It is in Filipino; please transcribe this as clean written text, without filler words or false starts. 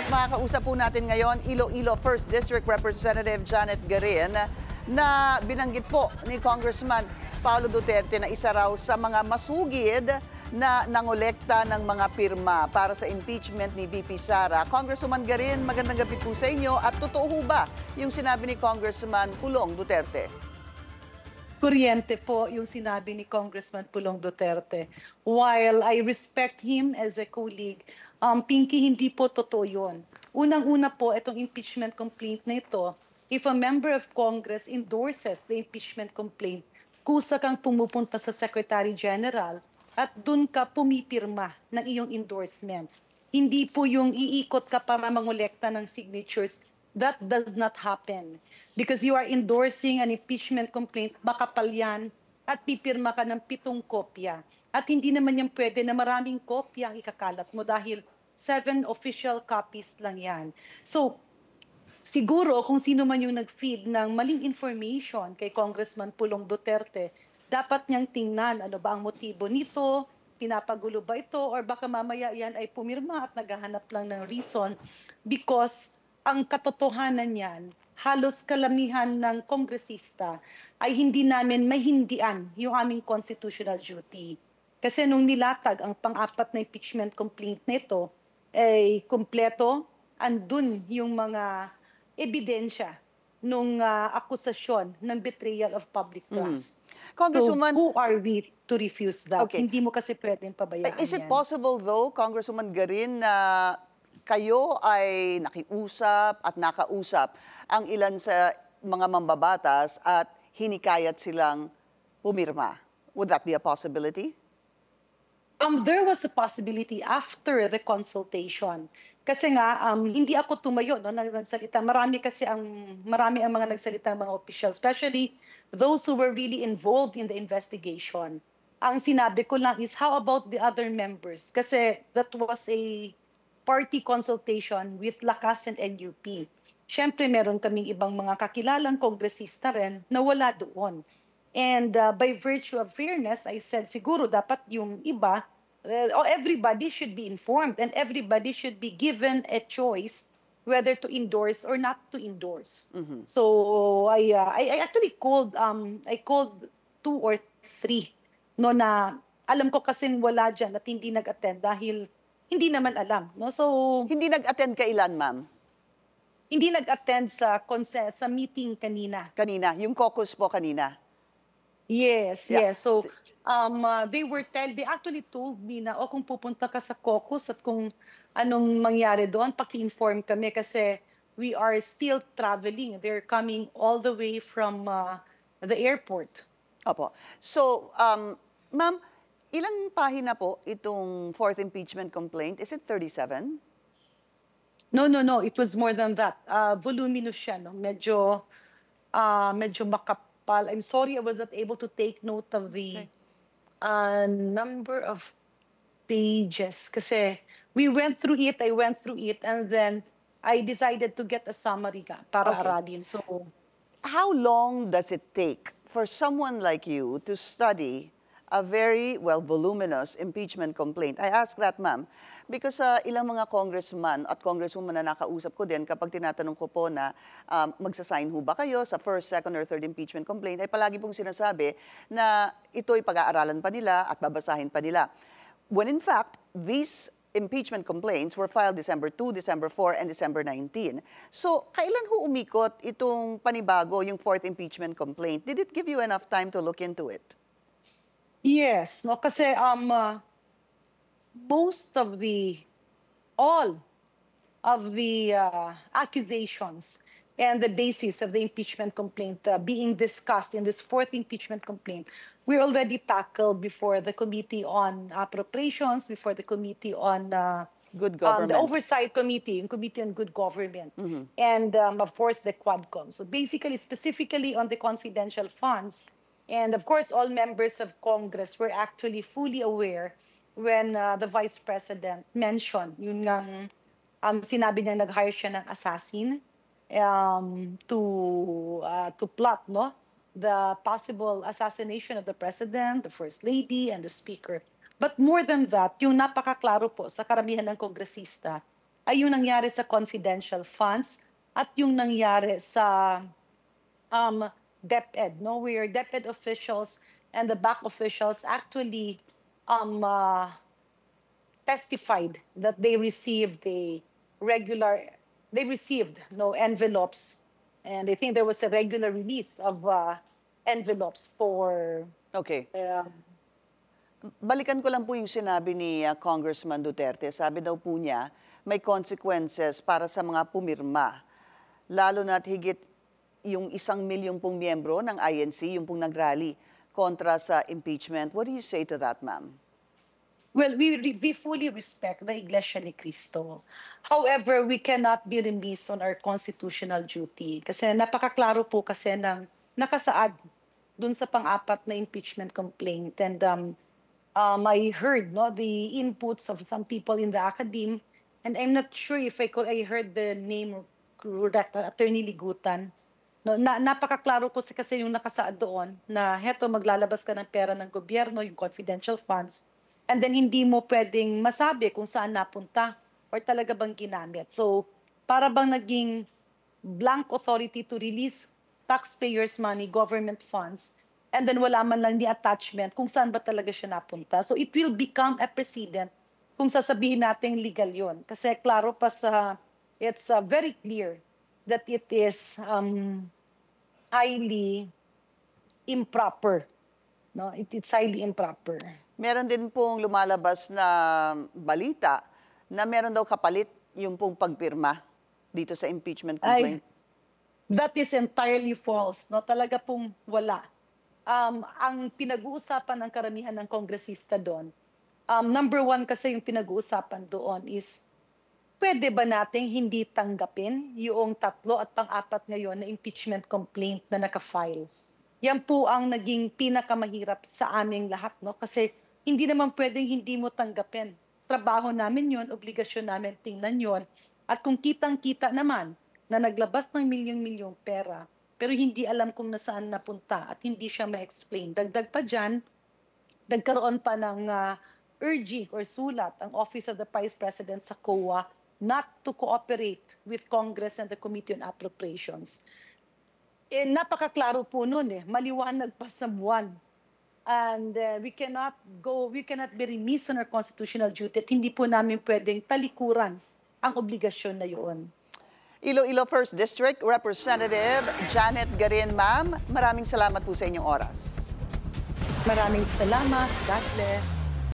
At makakausap po natin ngayon, Iloilo 1st District Representative Janet Garin na binanggit po ni Congressman Paulo Duterte na isa raw sa mga masugid na nangolekta ng mga pirma para sa impeachment ni VP Sara. Congresswoman Garin, magandang gabi po sa inyo. At totoo ho ba yung sinabi ni Congressman Pulong Duterte? Kuryente po yung sinabi ni Congressman Pulong Duterte. While I respect him as a colleague, Pinky, hindi po totoo yun. Unang-una po, itong impeachment complaint na ito, if a member of Congress endorses the impeachment complaint, kusa kang pumupunta sa Secretary General at dun ka pumipirma ng iyong endorsement. Hindi po yung iikot ka para mangolekta ng signatures. That does not happen. Because you are endorsing an impeachment complaint, makapal yan, at pipirma ka ng 7 kopya. At hindi naman yan pwede na maraming kopya ang ikakalat mo dahil 7 official copies lang yan. So, siguro kung sino man yung nag-feed ng maling information kay Congressman Pulong Duterte, dapat niyang tingnan ano ba ang motibo nito, pinapagulo ba ito, or baka mamaya yan ay pumirma at naghahanap lang ng reason because ang katotohanan niyan, halos kalamihan ng kongresista ay hindi namin mahindian yung aming constitutional duty. Kasi nung nilatag ang pang-apat na impeachment complaint nito, ay kumpleto, andun yung mga ebidensya nung akusasyon ng betrayal of public trust. Congresswoman, So who are we to refuse that? Okay. Hindi mo kasi pwedeng pabayaan is it yan. possible though, Congresswoman Garin, na kayo ay nakiusap at nakausap ang ilan sa mga mambabatas at hinikayat silang pumirma? Would that be a possibility? There was a possibility after the consultation. Kasi nga, hindi ako tumayo no, nagsalita. Marami ang mga nagsalita mga officials, especially those who were really involved in the investigation. Ang sinabi ko lang is, how about the other members? Kasi that was a party consultation with Lakas and NUP. Siyempre, meron kaming ibang mga kakilalang kongresista rin na wala doon. And by virtue of fairness, I said, siguro dapat yung iba, everybody should be informed and everybody should be given a choice whether to endorse or not to endorse. So I actually called, I called 2 or 3 no, na alam ko kasi wala dyan at hindi nag-attend dahil hindi naman alam. No? So, Hindi nag-attend kailan, ma'am? hindi nag-attend sa meeting kanina. Kanina, yung caucus po kanina. Yes, Yeah. yes. So, they actually told me na, kung pupunta ka sa caucus at kung anong mangyari doon, paki-inform kami kasi we are still traveling. They're coming all the way from the airport. Opo. So, ma'am, ilang pahina po itong 4th impeachment complaint? Is it 37? No. It was more than that. Voluminous siya, no? Medyo makapal. I'm sorry I was not able to take note of the number of pages. Kasi I went through it, and then I decided to get a summary para aralin. So, how long does it take for someone like you to study a very, voluminous impeachment complaint? I ask that, ma'am, because ilang mga congressman at congresswoman na nakausap ko din, kapag tinatanong ko po na magsasign ho ba kayo sa 1st, 2nd, or 3rd impeachment complaint, ay palagi pong sinasabi na ito'y pag-aaralan pa nila at babasahin pa nila. When in fact, these impeachment complaints were filed December 2, December 4, and December 19. So, kailan ho umikot itong panibago, yung 4th impeachment complaint? Did it give you enough time to look into it? yes, no, kasi all of the accusations and the basis of the impeachment complaint being discussed in this 4th impeachment complaint, we already tackled before the Committee on Appropriations, before the Committee on Good government. the Oversight Committee, Committee on Good Government, and of course the Quadcom. So basically, specifically on the confidential funds, and of course all members of Congress were actually fully aware when the Vice President mentioned yung sinabi niya nag-hire siya ng assassin to plot the possible assassination of the President, the First Lady, and the Speaker. But more than that, yung napakaklaro po sa karamihan ng kongresista ay yung nangyari sa confidential funds at yung nangyari sa DepEd, no? Where DepEd officials and the back officials actually um, uh, testified that they received they received no envelopes, and I think there was a regular release of envelopes for Okay. um, Balikan ko lang po yung sinabi ni Congressman Duterte. Sabi daw po niya, may consequences para sa mga pumirma. Lalo na't higit yung 1 milyong pong miyembro ng INC, yung pong nagrally kontra sa impeachment. What do you say to that, ma'am? well, we fully respect the Iglesia ni Cristo. However, we cannot be remiss on our constitutional duty kasi napakaklaro po kasi ng nakasaad dun sa pang-apat na impeachment complaint. And I heard no the inputs of some people in the academe, and I'm not sure if I heard the name correct, Attorney Ligutan. No, napakaklaro po kasi yung nakasaad doon na heto maglalabas ka ng pera ng gobyerno, yung confidential funds, and then hindi mo pwedeng masabi kung saan napunta or talaga bang ginamit. So, para bang naging blank authority to release taxpayers' money, government funds, and then wala man lang the attachment kung saan ba talaga siya napunta. So, it will become a precedent kung sasabihin natin legal yon. Kasi klaro pa it's very clear that it is highly improper. No, it's highly improper. Meron din pong lumalabas na balita na meron daw kapalit yung pong pagpirma dito sa impeachment complaint. That is entirely false. No, talaga pong wala. Ang pinag-uusapan ng karamihan ng kongresista doon, number one kasi yung pinag-uusapan doon is, pwede ba nating hindi tanggapin yung 3 at pang-4 ngayon na impeachment complaint na naka-file? Yan po ang naging pinakamahirap sa aming lahat, no? Kasi hindi naman pwedeng hindi mo tanggapin. Trabaho namin yon, obligasyon namin tingnan yon. At kung kitang-kita naman na naglabas ng milyong-milyong pera, pero hindi alam kung nasaan napunta at hindi siya ma-explain. Dagdag pa dyan, nagkaroon pa ng urging or sulat ang Office of the Vice President sa COA not to cooperate with Congress and the Committee on Appropriations. Napakaklaro po nun maliwanag pa sa buwan. And we cannot be remiss on our constitutional duty at hindi po namin pwedeng talikuran ang obligasyon na yun. Iloilo 1st District Representative Janet Garin, ma'am, maraming salamat po sa inyong oras. Maraming salamat. God bless.